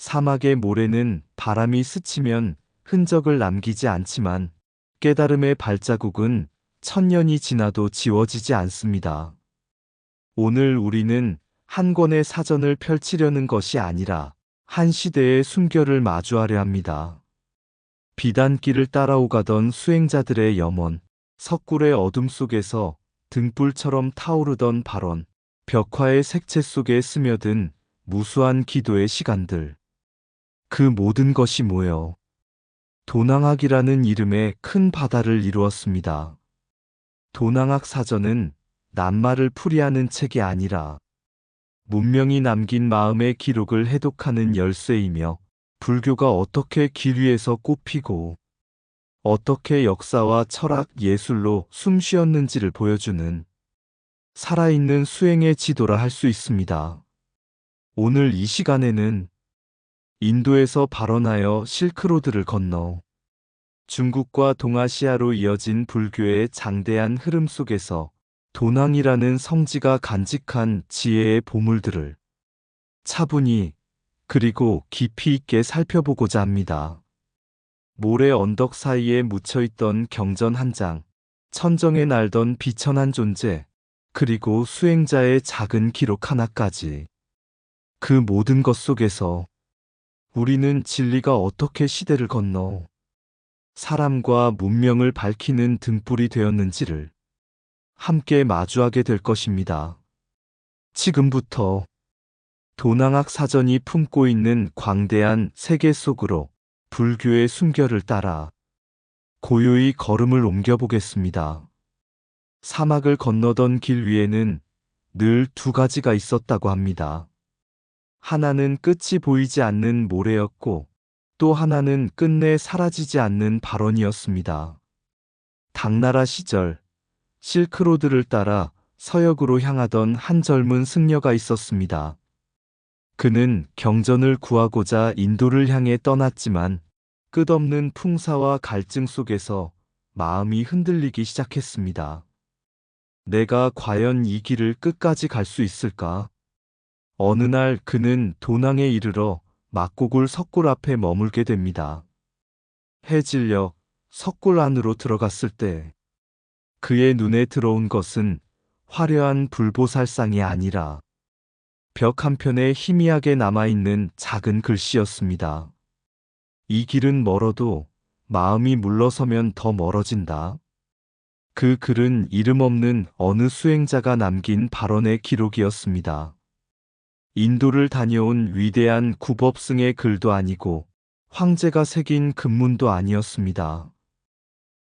사막의 모래는 바람이 스치면 흔적을 남기지 않지만 깨달음의 발자국은 천년이 지나도 지워지지 않습니다. 오늘 우리는 한 권의 사전을 펼치려는 것이 아니라 한 시대의 순결을 마주하려 합니다. 비단길을 따라오가던 수행자들의 염원, 석굴의 어둠 속에서 등불처럼 타오르던 발언, 벽화의 색채 속에 스며든 무수한 기도의 시간들. 그 모든 것이 모여 도낭학이라는 이름의 큰 바다를 이루었습니다. 도낭학 사전은 낱말을 풀이하는 책이 아니라 문명이 남긴 마음의 기록을 해독하는 열쇠이며 불교가 어떻게 길 위에서 꽃피고 어떻게 역사와 철학, 예술로 숨쉬었는지를 보여주는 살아있는 수행의 지도라 할 수 있습니다. 오늘 이 시간에는 인도에서 발원하여 실크로드를 건너 중국과 동아시아로 이어진 불교의 장대한 흐름 속에서 도낭이라는 성지가 간직한 지혜의 보물들을 차분히 그리고 깊이 있게 살펴보고자 합니다. 모래 언덕 사이에 묻혀있던 경전 한 장, 천정에 날던 비천한 존재, 그리고 수행자의 작은 기록 하나까지. 그 모든 것 속에서 우리는 진리가 어떻게 시대를 건너 사람과 문명을 밝히는 등불이 되었는지를 함께 마주하게 될 것입니다. 지금부터 도낭학 사전이 품고 있는 광대한 세계 속으로 불교의 숨결을 따라 고요히 걸음을 옮겨보겠습니다. 사막을 건너던 길 위에는 늘 두 가지가 있었다고 합니다. 하나는 끝이 보이지 않는 모래였고 또 하나는 끝내 사라지지 않는 발원이었습니다. 당나라 시절 실크로드를 따라 서역으로 향하던 한 젊은 승려가 있었습니다. 그는 경전을 구하고자 인도를 향해 떠났지만 끝없는 풍사와 갈증 속에서 마음이 흔들리기 시작했습니다. 내가 과연 이 길을 끝까지 갈 수 있을까? 어느 날 그는 도낭에 이르러 막고굴 석굴 앞에 머물게 됩니다. 해질녘 석굴 안으로 들어갔을 때 그의 눈에 들어온 것은 화려한 불보살상이 아니라 벽 한편에 희미하게 남아있는 작은 글씨였습니다. 이 길은 멀어도 마음이 물러서면 더 멀어진다. 그 글은 이름 없는 어느 수행자가 남긴 발언의 기록이었습니다. 인도를 다녀온 위대한 구법승의 글도 아니고 황제가 새긴 금문도 아니었습니다.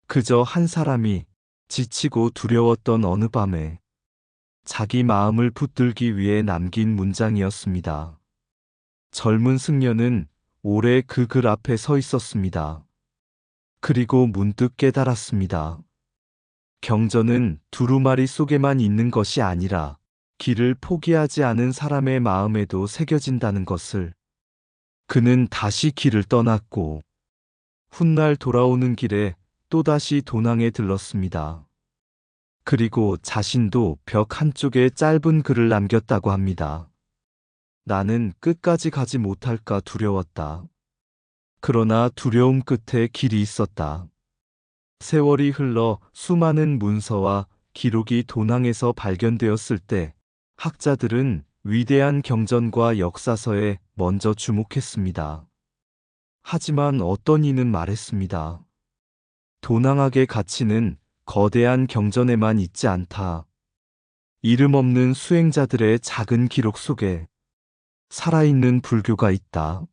그저 한 사람이 지치고 두려웠던 어느 밤에 자기 마음을 붙들기 위해 남긴 문장이었습니다. 젊은 승려는 오래 그 글 앞에 서 있었습니다. 그리고 문득 깨달았습니다. 경전은 두루마리 속에만 있는 것이 아니라 길을 포기하지 않은 사람의 마음에도 새겨진다는 것을. 그는 다시 길을 떠났고 훗날 돌아오는 길에 또다시 도낭에 들렀습니다. 그리고 자신도 벽 한쪽에 짧은 글을 남겼다고 합니다. 나는 끝까지 가지 못할까 두려웠다. 그러나 두려움 끝에 길이 있었다. 세월이 흘러 수많은 문서와 기록이 도낭에서 발견되었을 때 학자들은 위대한 경전과 역사서에 먼저 주목했습니다. 하지만 어떤 이는 말했습니다. 도낭학의 가치는 거대한 경전에만 있지 않다. 이름 없는 수행자들의 작은 기록 속에 살아있는 불교가 있다.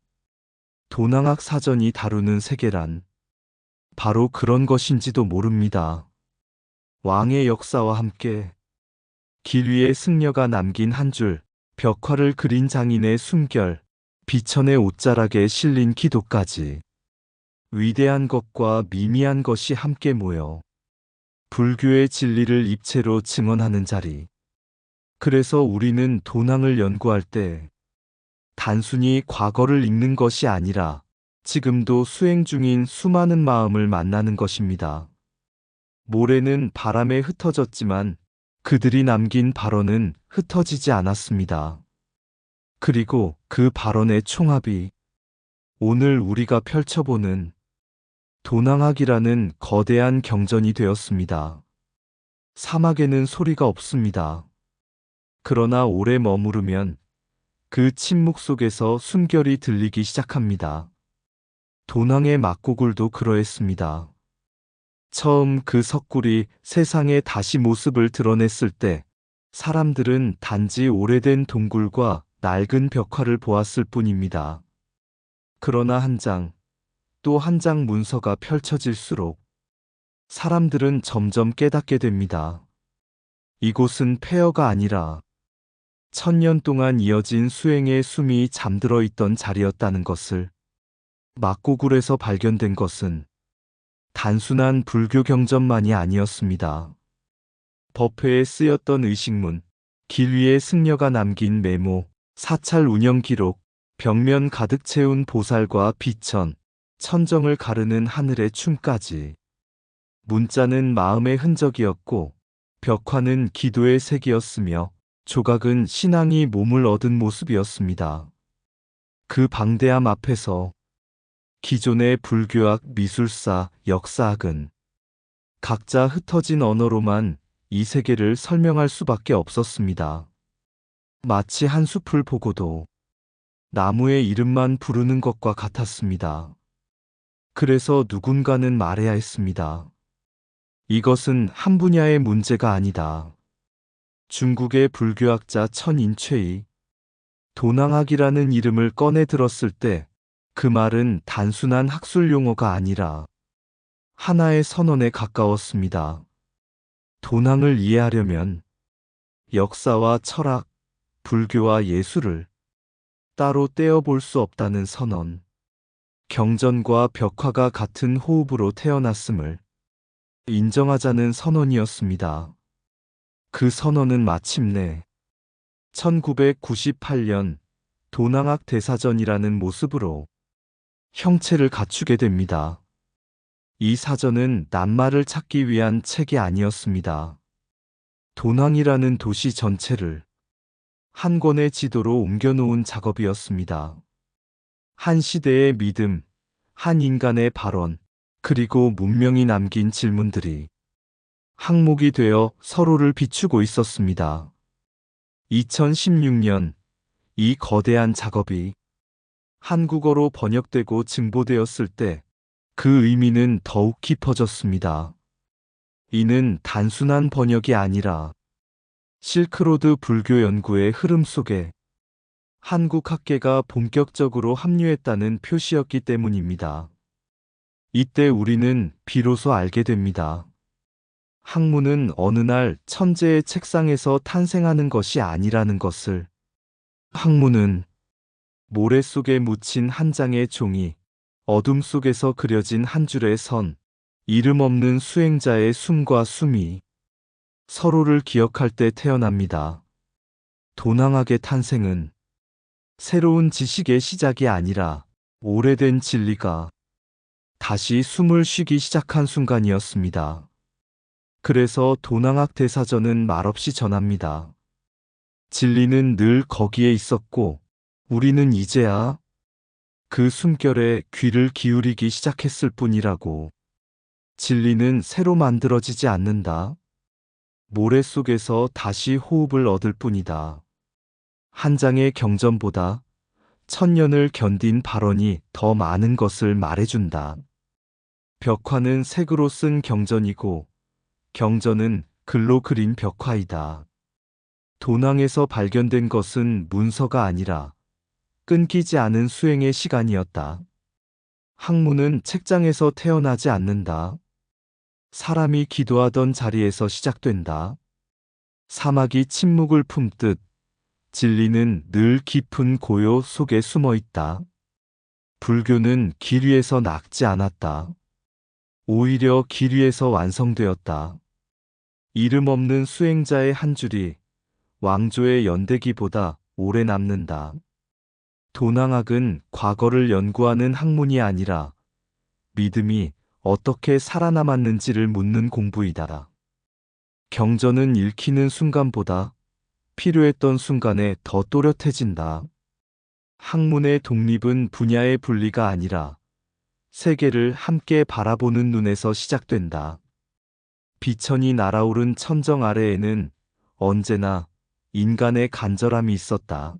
도낭학 사전이 다루는 세계란 바로 그런 것인지도 모릅니다. 왕의 역사와 함께 길 위에 승려가 남긴 한 줄 벽화를 그린 장인의 숨결, 비천의 옷자락에 실린 기도까지 위대한 것과 미미한 것이 함께 모여 불교의 진리를 입체로 증언하는 자리. 그래서 우리는 도낭을 연구할 때 단순히 과거를 읽는 것이 아니라 지금도 수행 중인 수많은 마음을 만나는 것입니다. 모래는 바람에 흩어졌지만 그들이 남긴 발언은 흩어지지 않았습니다. 그리고 그 발언의 총합이 오늘 우리가 펼쳐보는 도낭학이라는 거대한 경전이 되었습니다. 사막에는 소리가 없습니다. 그러나 오래 머무르면 그 침묵 속에서 숨결이 들리기 시작합니다. 도낭의 막고굴도 그러했습니다. 처음 그 석굴이 세상에 다시 모습을 드러냈을 때 사람들은 단지 오래된 동굴과 낡은 벽화를 보았을 뿐입니다. 그러나 한 장, 또 한 장 문서가 펼쳐질수록 사람들은 점점 깨닫게 됩니다. 이곳은 폐허가 아니라 1000년 동안 이어진 수행의 숨이 잠들어 있던 자리였다는 것을, 막고굴에서 발견된 것은 단순한 불교 경전만이 아니었습니다. 법회에 쓰였던 의식문, 길 위에 승려가 남긴 메모, 사찰 운영 기록, 벽면 가득 채운 보살과 비천, 천정을 가르는 하늘의 춤까지. 문자는 마음의 흔적이었고 벽화는 기도의 색이었으며 조각은 신앙이 몸을 얻은 모습이었습니다. 그 방대함 앞에서 기존의 불교학, 미술사, 역사학은 각자 흩어진 언어로만 이 세계를 설명할 수밖에 없었습니다. 마치 한 숲을 보고도 나무의 이름만 부르는 것과 같았습니다. 그래서 누군가는 말해야 했습니다. 이것은 한 분야의 문제가 아니다. 중국의 불교학자 천인최이 도낭학이라는 이름을 꺼내 들었을 때 그 말은 단순한 학술 용어가 아니라 하나의 선언에 가까웠습니다. 도낭을 이해하려면 역사와 철학, 불교와 예술을 따로 떼어볼 수 없다는 선언, 경전과 벽화가 같은 호흡으로 태어났음을 인정하자는 선언이었습니다. 그 선언은 마침내 1998년 도낭학 대사전이라는 모습으로 형체를 갖추게 됩니다. 이 사전은 낱말을 찾기 위한 책이 아니었습니다. 도낭이라는 도시 전체를 한 권의 지도로 옮겨놓은 작업이었습니다. 한 시대의 믿음, 한 인간의 발언, 그리고 문명이 남긴 질문들이 항목이 되어 서로를 비추고 있었습니다. 2016년 이 거대한 작업이 한국어로 번역되고 증보되었을 때 그 의미는 더욱 깊어졌습니다. 이는 단순한 번역이 아니라 실크로드 불교 연구의 흐름 속에 한국 학계가 본격적으로 합류했다는 표시였기 때문입니다. 이때 우리는 비로소 알게 됩니다. 학문은 어느 날 천재의 책상에서 탄생하는 것이 아니라는 것을. 학문은 모래 속에 묻힌 한 장의 종이, 어둠 속에서 그려진 한 줄의 선, 이름 없는 수행자의 숨과 숨이 서로를 기억할 때 태어납니다. 도낭학의 탄생은 새로운 지식의 시작이 아니라 오래된 진리가 다시 숨을 쉬기 시작한 순간이었습니다. 그래서 도낭학 대사전은 말없이 전합니다. 진리는 늘 거기에 있었고 우리는 이제야 그 숨결에 귀를 기울이기 시작했을 뿐이라고. 진리는 새로 만들어지지 않는다. 모래 속에서 다시 호흡을 얻을 뿐이다. 한 장의 경전보다 1000년을 견딘 발언이 더 많은 것을 말해준다. 벽화는 색으로 쓴 경전이고 경전은 글로 그린 벽화이다. 도낭에서 발견된 것은 문서가 아니라 끊기지 않은 수행의 시간이었다. 학문은 책장에서 태어나지 않는다. 사람이 기도하던 자리에서 시작된다. 사막이 침묵을 품듯 진리는 늘 깊은 고요 속에 숨어 있다. 불교는 길 위에서 낙지 않았다. 오히려 길 위에서 완성되었다. 이름 없는 수행자의 한 줄이 왕조의 연대기보다 오래 남는다. 도낭학은 과거를 연구하는 학문이 아니라 믿음이 어떻게 살아남았는지를 묻는 공부이다. 경전은 읽히는 순간보다 필요했던 순간에 더 또렷해진다. 학문의 독립은 분야의 분리가 아니라 세계를 함께 바라보는 눈에서 시작된다. 비천이 날아오른 천정 아래에는 언제나 인간의 간절함이 있었다.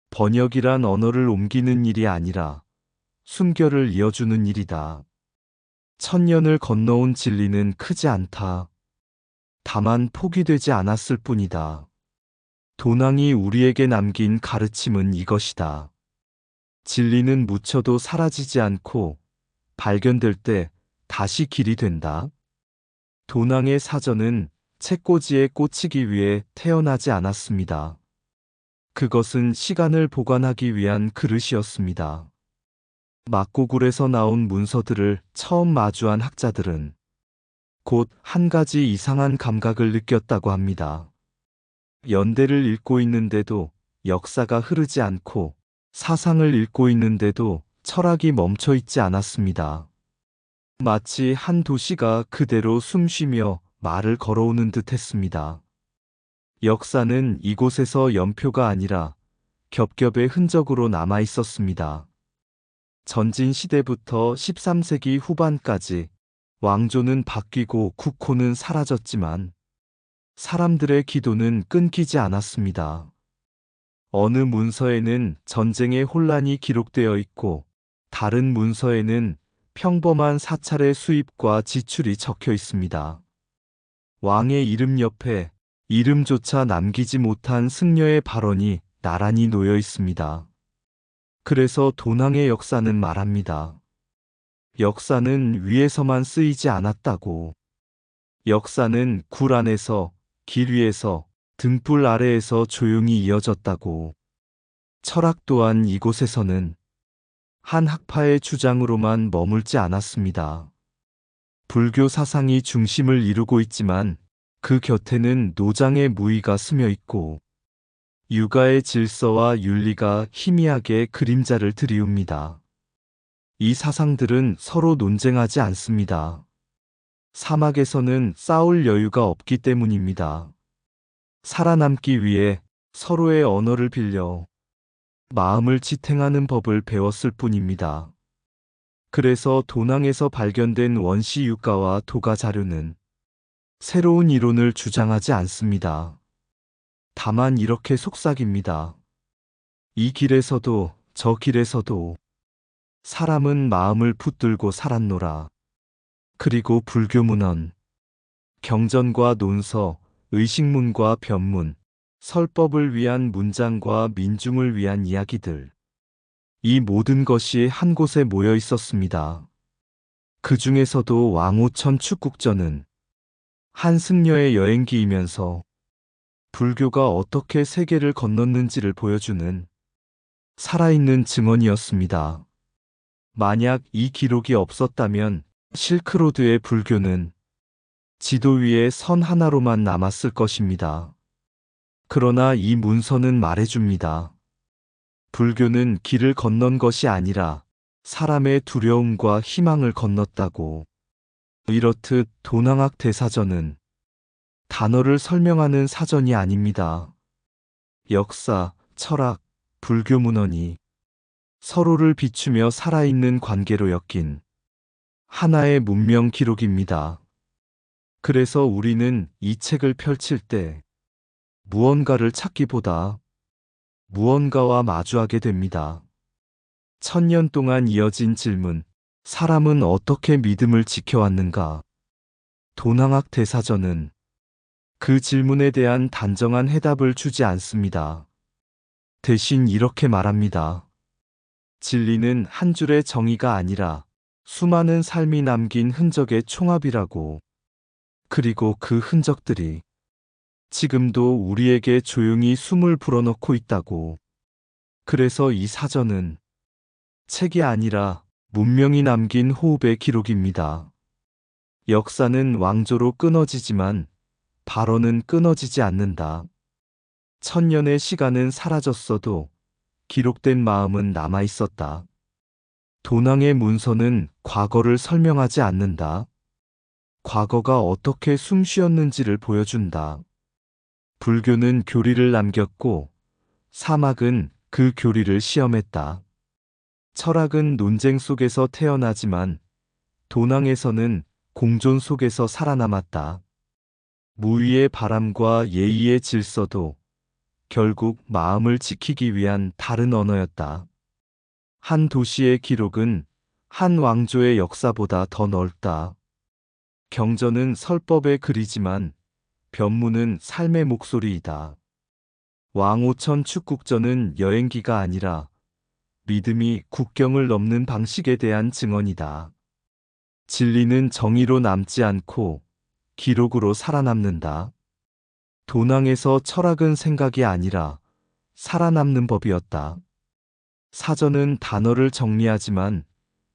번역이란 언어를 옮기는 일이 아니라 순결을 이어주는 일이다. 천년을 건너온 진리는 크지 않다. 다만 포기되지 않았을 뿐이다. 도낭이 우리에게 남긴 가르침은 이것이다. 진리는 묻혀도 사라지지 않고 발견될 때 다시 길이 된다. 도낭의 사전은 책꽂이에 꽂히기 위해 태어나지 않았습니다. 그것은 시간을 보관하기 위한 그릇이었습니다. 막고굴에서 나온 문서들을 처음 마주한 학자들은 곧 한 가지 이상한 감각을 느꼈다고 합니다. 연대를 읽고 있는데도 역사가 흐르지 않고 사상을 읽고 있는데도 철학이 멈춰 있지 않았습니다. 마치 한 도시가 그대로 숨쉬며 말을 걸어오는 듯 했습니다. 역사는 이곳에서 연표가 아니라 겹겹의 흔적으로 남아 있었습니다. 전진 시대부터 13세기 후반까지 왕조는 바뀌고 국호는 사라졌지만 사람들의 기도는 끊기지 않았습니다. 어느 문서에는 전쟁의 혼란이 기록되어 있고 다른 문서에는 평범한 사찰의 수입과 지출이 적혀 있습니다. 왕의 이름 옆에 이름조차 남기지 못한 승려의 발언이 나란히 놓여 있습니다. 그래서 도낭의 역사는 말합니다. 역사는 위에서만 쓰이지 않았다고. 역사는 굴 안에서, 길 위에서, 등불 아래에서 조용히 이어졌다고. 철학 또한 이곳에서는 한 학파의 주장으로만 머물지 않았습니다. 불교 사상이 중심을 이루고 있지만 그 곁에는 노장의 무의가 스며 있고 육아의 질서와 윤리가 희미하게 그림자를 드리웁니다. 이 사상들은 서로 논쟁하지 않습니다. 사막에서는 싸울 여유가 없기 때문입니다. 살아남기 위해 서로의 언어를 빌려 마음을 지탱하는 법을 배웠을 뿐입니다. 그래서 도낭에서 발견된 원시 유가와 도가 자료는 새로운 이론을 주장하지 않습니다. 다만 이렇게 속삭입니다. 이 길에서도 저 길에서도 사람은 마음을 붙들고 살았노라. 그리고 불교 문헌, 경전과 논서, 의식문과 변문, 설법을 위한 문장과 민중을 위한 이야기들. 이 모든 것이 한 곳에 모여 있었습니다. 그 중에서도 왕오천 축국전은 한 승려의 여행기이면서 불교가 어떻게 세계를 건넜는지를 보여주는 살아있는 증언이었습니다. 만약 이 기록이 없었다면 실크로드의 불교는 지도 위에 선 하나로만 남았을 것입니다. 그러나 이 문서는 말해줍니다. 불교는 길을 건넌 것이 아니라 사람의 두려움과 희망을 건넜다고. 이렇듯 도낭학 대사전은 단어를 설명하는 사전이 아닙니다. 역사, 철학, 불교 문헌이 서로를 비추며 살아있는 관계로 엮인 하나의 문명 기록입니다. 그래서 우리는 이 책을 펼칠 때 무언가를 찾기보다 무언가와 마주하게 됩니다. 1000년 동안 이어진 질문, 사람은 어떻게 믿음을 지켜왔는가? 도낭학 대사전은 그 질문에 대한 단정한 해답을 주지 않습니다. 대신 이렇게 말합니다. 진리는 한 줄의 정의가 아니라 수많은 삶이 남긴 흔적의 총합이라고. 그리고 그 흔적들이 지금도 우리에게 조용히 숨을 불어넣고 있다고. 그래서 이 사전은 책이 아니라 문명이 남긴 호흡의 기록입니다. 역사는 왕조로 끊어지지만 발언은 끊어지지 않는다. 1000년의 시간은 사라졌어도 기록된 마음은 남아 있었다. 도낭의 문서는 과거를 설명하지 않는다. 과거가 어떻게 숨 쉬었는지를 보여준다. 불교는 교리를 남겼고 사막은 그 교리를 시험했다. 철학은 논쟁 속에서 태어나지만 도낭에서는 공존 속에서 살아남았다. 무위의 바람과 예의의 질서도 결국 마음을 지키기 위한 다른 언어였다. 한 도시의 기록은 한 왕조의 역사보다 더 넓다. 경전은 설법의 글이지만 변문은 삶의 목소리이다. 왕오천 축국전은 여행기가 아니라 믿음이 국경을 넘는 방식에 대한 증언이다. 진리는 정의로 남지 않고 기록으로 살아남는다. 도낭에서 철학은 생각이 아니라 살아남는 법이었다. 사전은 단어를 정리하지만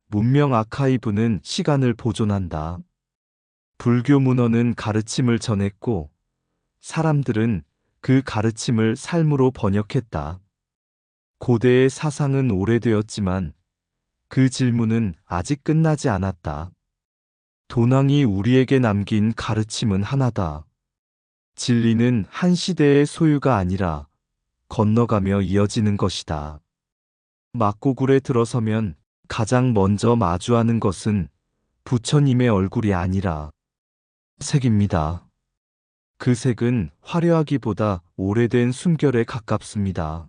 문명 아카이브는 시간을 보존한다. 불교 문헌은 가르침을 전했고 사람들은 그 가르침을 삶으로 번역했다. 고대의 사상은 오래되었지만 그 질문은 아직 끝나지 않았다. 도낭이 우리에게 남긴 가르침은 하나다. 진리는 한 시대의 소유가 아니라 건너가며 이어지는 것이다. 막고굴에 들어서면 가장 먼저 마주하는 것은 부처님의 얼굴이 아니라 색입니다. 그 색은 화려하기보다 오래된 숨결에 가깝습니다.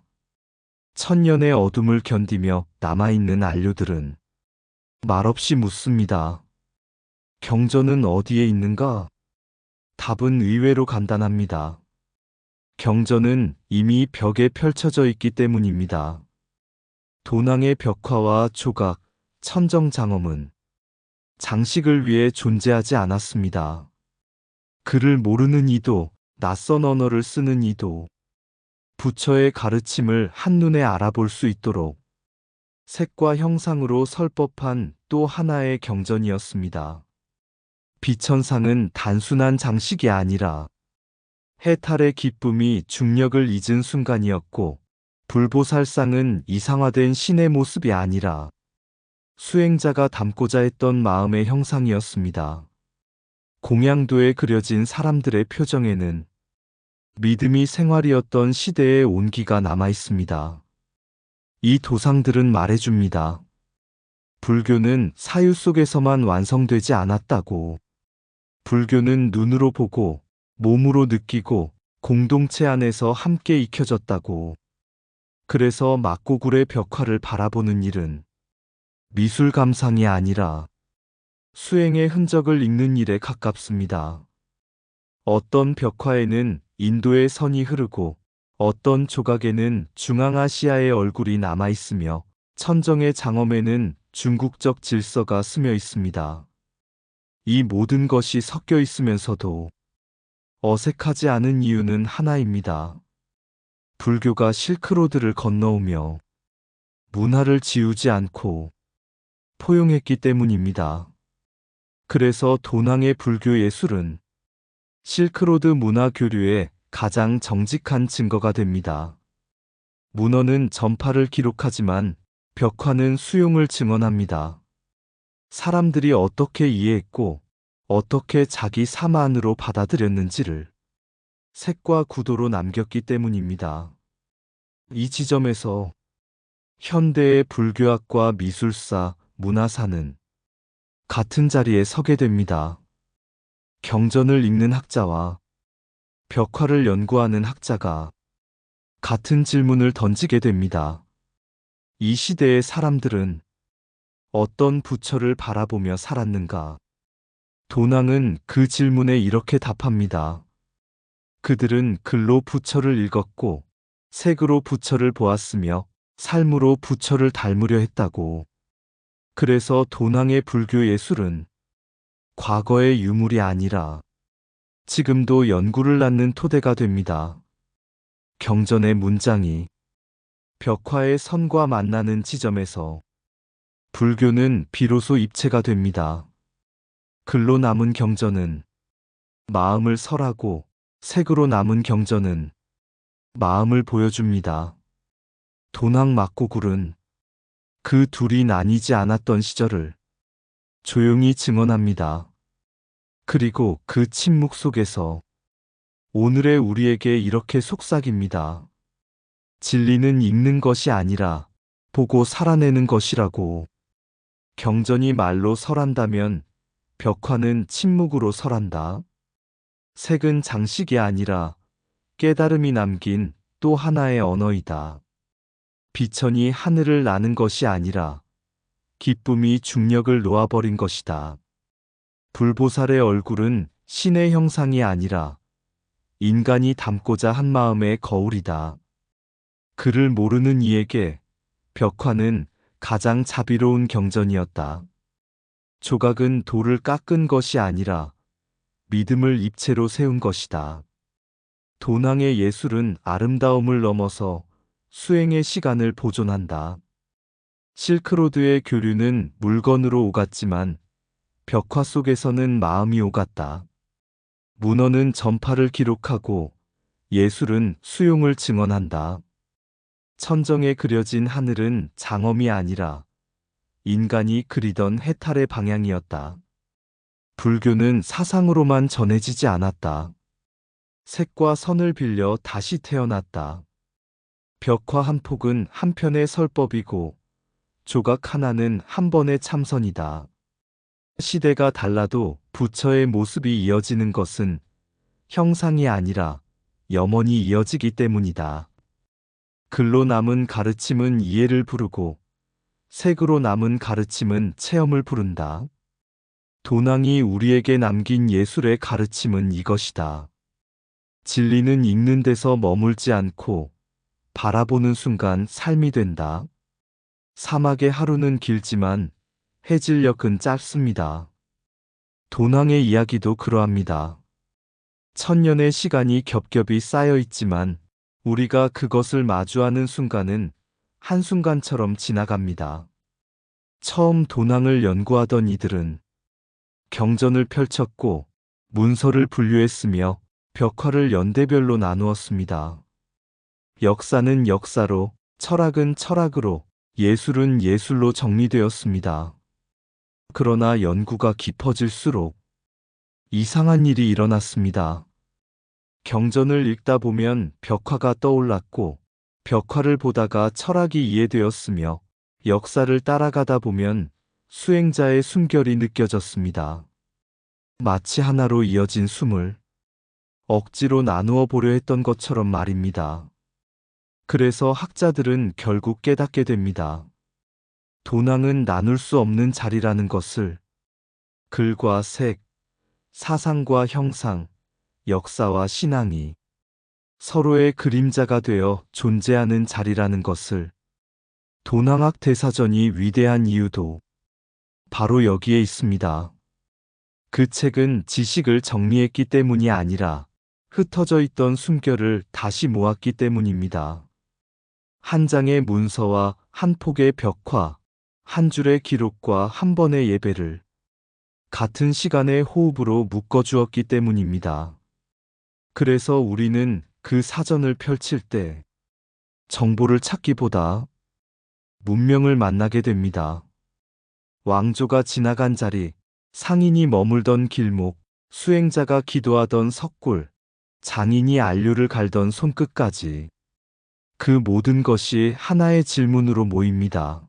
천년의 어둠을 견디며 남아있는 안료들은 말없이 묻습니다. 경전은 어디에 있는가? 답은 의외로 간단합니다. 경전은 이미 벽에 펼쳐져 있기 때문입니다. 도낭의 벽화와 조각, 천정장엄은 장식을 위해 존재하지 않았습니다. 글을 모르는 이도, 낯선 언어를 쓰는 이도 부처의 가르침을 한눈에 알아볼 수 있도록 색과 형상으로 설법한 또 하나의 경전이었습니다. 비천상은 단순한 장식이 아니라 해탈의 기쁨이 중력을 잊은 순간이었고, 불보살상은 이상화된 신의 모습이 아니라 수행자가 담고자 했던 마음의 형상이었습니다. 공양도에 그려진 사람들의 표정에는 믿음이 생활이었던 시대의 온기가 남아 있습니다. 이 도상들은 말해줍니다. 불교는 사유 속에서만 완성되지 않았다고. 불교는 눈으로 보고 몸으로 느끼고 공동체 안에서 함께 익혀졌다고. 그래서 막고굴의 벽화를 바라보는 일은 미술 감상이 아니라 수행의 흔적을 읽는 일에 가깝습니다. 어떤 벽화에는 인도의 선이 흐르고 어떤 조각에는 중앙아시아의 얼굴이 남아 있으며 천정의 장엄에는 중국적 질서가 스며 있습니다. 이 모든 것이 섞여 있으면서도 어색하지 않은 이유는 하나입니다. 불교가 실크로드를 건너오며 문화를 지우지 않고 포용했기 때문입니다. 그래서 도낭의 불교 예술은 실크로드 문화 교류의 가장 정직한 증거가 됩니다. 문헌은 전파를 기록하지만 벽화는 수용을 증언합니다. 사람들이 어떻게 이해했고 어떻게 자기 삶 안으로 받아들였는지를 색과 구도로 남겼기 때문입니다. 이 지점에서 현대의 불교학과 미술사, 문화사는 같은 자리에 서게 됩니다. 경전을 읽는 학자와 벽화를 연구하는 학자가 같은 질문을 던지게 됩니다. 이 시대의 사람들은 어떤 부처를 바라보며 살았는가? 도낭은 그 질문에 이렇게 답합니다. 그들은 글로 부처를 읽었고 색으로 부처를 보았으며 삶으로 부처를 닮으려 했다고. 그래서 도낭의 불교 예술은 과거의 유물이 아니라 지금도 연구를 낳는 토대가 됩니다. 경전의 문장이 벽화의 선과 만나는 지점에서 불교는 비로소 입체가 됩니다. 글로 남은 경전은 마음을 설하고 색으로 남은 경전은 마음을 보여줍니다. 도낭 막고굴은 그 둘이 나뉘지 않았던 시절을 조용히 증언합니다. 그리고 그 침묵 속에서 오늘의 우리에게 이렇게 속삭입니다. 진리는 읽는 것이 아니라 보고 살아내는 것이라고. 경전이 말로 설한다면 벽화는 침묵으로 설한다. 색은 장식이 아니라 깨달음이 남긴 또 하나의 언어이다. 비천이 하늘을 나는 것이 아니라 기쁨이 중력을 놓아버린 것이다. 불보살의 얼굴은 신의 형상이 아니라 인간이 담고자 한 마음의 거울이다. 그를 모르는 이에게 벽화는 가장 자비로운 경전이었다. 조각은 돌을 깎은 것이 아니라 믿음을 입체로 세운 것이다. 도낭의 예술은 아름다움을 넘어서 수행의 시간을 보존한다. 실크로드의 교류는 물건으로 오갔지만 벽화 속에서는 마음이 오갔다. 문어는 전파를 기록하고 예술은 수용을 증언한다. 천정에 그려진 하늘은 장엄이 아니라 인간이 그리던 해탈의 방향이었다. 불교는 사상으로만 전해지지 않았다. 색과 선을 빌려 다시 태어났다. 벽화 한 폭은 한 편의 설법이고 조각 하나는 한 번의 참선이다. 시대가 달라도 부처의 모습이 이어지는 것은 형상이 아니라 염원이 이어지기 때문이다. 글로 남은 가르침은 이해를 부르고 색으로 남은 가르침은 체험을 부른다. 도낭이 우리에게 남긴 예술의 가르침은 이것이다. 진리는 읽는 데서 머물지 않고 바라보는 순간 삶이 된다. 사막의 하루는 길지만 해질녘은 짧습니다. 도낭의 이야기도 그러합니다. 천년의 시간이 겹겹이 쌓여 있지만 우리가 그것을 마주하는 순간은 한순간처럼 지나갑니다. 처음 도낭을 연구하던 이들은 경전을 펼쳤고 문서를 분류했으며 벽화를 연대별로 나누었습니다. 역사는 역사로, 철학은 철학으로, 예술은 예술로 정리되었습니다. 그러나 연구가 깊어질수록 이상한 일이 일어났습니다. 경전을 읽다 보면 벽화가 떠올랐고 벽화를 보다가 철학이 이해되었으며 역사를 따라가다 보면 수행자의 숨결이 느껴졌습니다. 마치 하나로 이어진 숨을 억지로 나누어 보려 했던 것처럼 말입니다. 그래서 학자들은 결국 깨닫게 됩니다. 도낭은 나눌 수 없는 자리라는 것을. 글과 색, 사상과 형상, 역사와 신앙이 서로의 그림자가 되어 존재하는 자리라는 것을. 도낭학 대사전이 위대한 이유도 바로 여기에 있습니다. 그 책은 지식을 정리했기 때문이 아니라 흩어져 있던 숨결을 다시 모았기 때문입니다. 한 장의 문서와 한 폭의 벽화, 한 줄의 기록과 한 번의 예배를 같은 시간의 호흡으로 묶어주었기 때문입니다. 그래서 우리는 그 사전을 펼칠 때 정보를 찾기보다 문명을 만나게 됩니다. 왕조가 지나간 자리, 상인이 머물던 길목, 수행자가 기도하던 석굴, 장인이 안류를 갈던 손끝까지 그 모든 것이 하나의 질문으로 모입니다.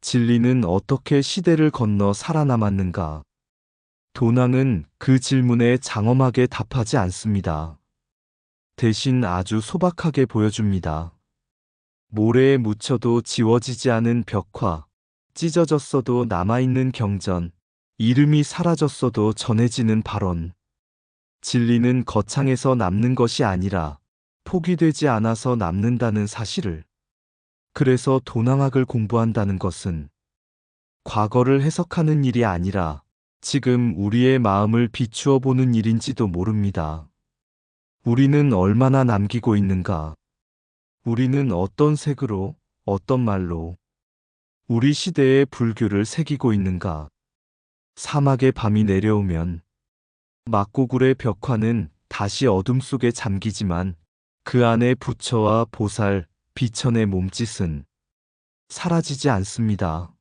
진리는 어떻게 시대를 건너 살아남았는가? 도낭은 그 질문에 장엄하게 답하지 않습니다. 대신 아주 소박하게 보여줍니다. 모래에 묻혀도 지워지지 않은 벽화, 찢어졌어도 남아있는 경전, 이름이 사라졌어도 전해지는 발언. 진리는 거창해서 남는 것이 아니라 포기되지 않아서 남는다는 사실을. 그래서 도낭학을 공부한다는 것은 과거를 해석하는 일이 아니라 지금 우리의 마음을 비추어 보는 일인지도 모릅니다. 우리는 얼마나 남기고 있는가? 우리는 어떤 색으로, 어떤 말로 우리 시대의 불교를 새기고 있는가? 사막의 밤이 내려오면 막고굴의 벽화는 다시 어둠 속에 잠기지만 그 안에 부처와 보살, 비천의 몸짓은 사라지지 않습니다.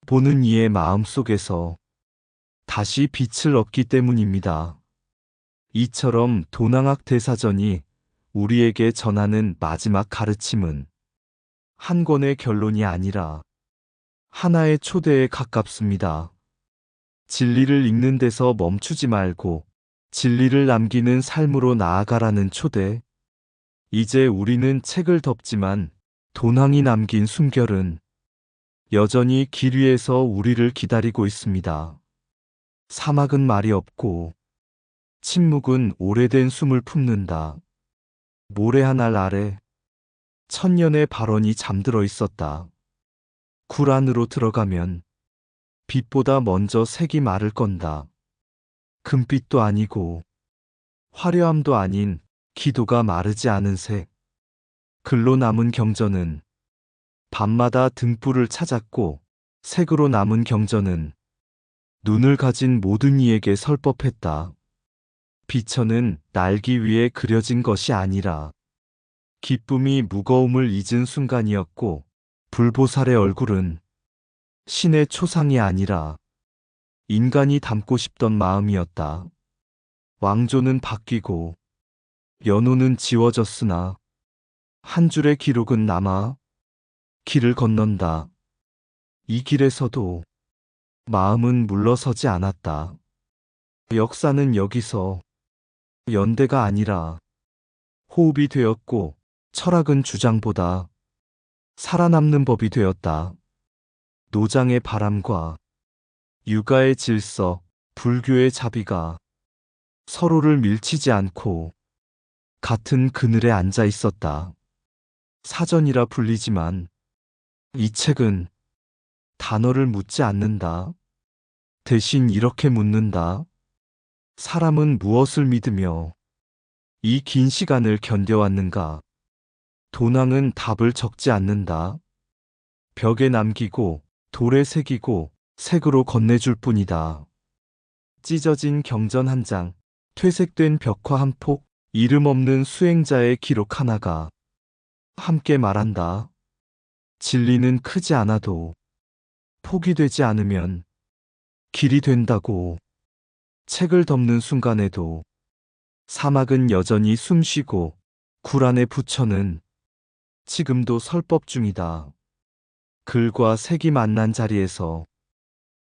보는 이의 마음 속에서 다시 빛을 얻기 때문입니다. 이처럼 도낭학 대사전이 우리에게 전하는 마지막 가르침은 한 권의 결론이 아니라 하나의 초대에 가깝습니다. 진리를 읽는 데서 멈추지 말고 진리를 남기는 삶으로 나아가라는 초대. 이제 우리는 책을 덮지만 돈항이 남긴 숨결은 여전히 길 위에서 우리를 기다리고 있습니다. 사막은 말이 없고 침묵은 오래된 숨을 품는다. 모래 한 알 아래 천년의 발언이 잠들어 있었다. 굴 안으로 들어가면 빛보다 먼저 색이 마를 건다. 금빛도 아니고 화려함도 아닌 기도가 마르지 않은 색. 글로 남은 경전은 밤마다 등불을 찾았고 색으로 남은 경전은 눈을 가진 모든 이에게 설법했다. 비천은 날기 위해 그려진 것이 아니라 기쁨이 무거움을 잊은 순간이었고 불보살의 얼굴은 신의 초상이 아니라 인간이 닮고 싶던 마음이었다. 왕조는 바뀌고 연호는 지워졌으나 한 줄의 기록은 남아 길을 건넌다. 이 길에서도 마음은 물러서지 않았다. 역사는 여기서 연대가 아니라 호흡이 되었고 철학은 주장보다 살아남는 법이 되었다. 노장의 바람과 육아의 질서, 불교의 자비가 서로를 밀치지 않고 같은 그늘에 앉아 있었다. 사전이라 불리지만 이 책은 단어를 묻지 않는다. 대신 이렇게 묻는다. 사람은 무엇을 믿으며 이 긴 시간을 견뎌왔는가? 도낭은 답을 적지 않는다. 벽에 남기고 돌에 새기고 색으로 건네줄 뿐이다. 찢어진 경전 한 장, 퇴색된 벽화 한 폭, 이름 없는 수행자의 기록 하나가 함께 말한다. 진리는 크지 않아도 폭이 되지 않으면 길이 된다고. 책을 덮는 순간에도 사막은 여전히 숨쉬고 굴 안의 부처는 지금도 설법 중이다. 글과 색이 만난 자리에서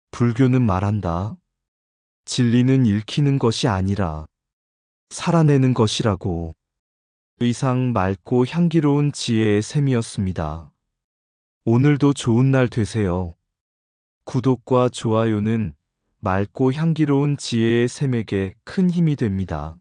불교는 말한다. 진리는 읽히는 것이 아니라 살아내는 것이라고. 의상 맑고 향기로운 지혜의 샘이었습니다. 오늘도 좋은 날 되세요. 구독과 좋아요는 맑고 향기로운 지혜의 샘에게 큰 힘이 됩니다.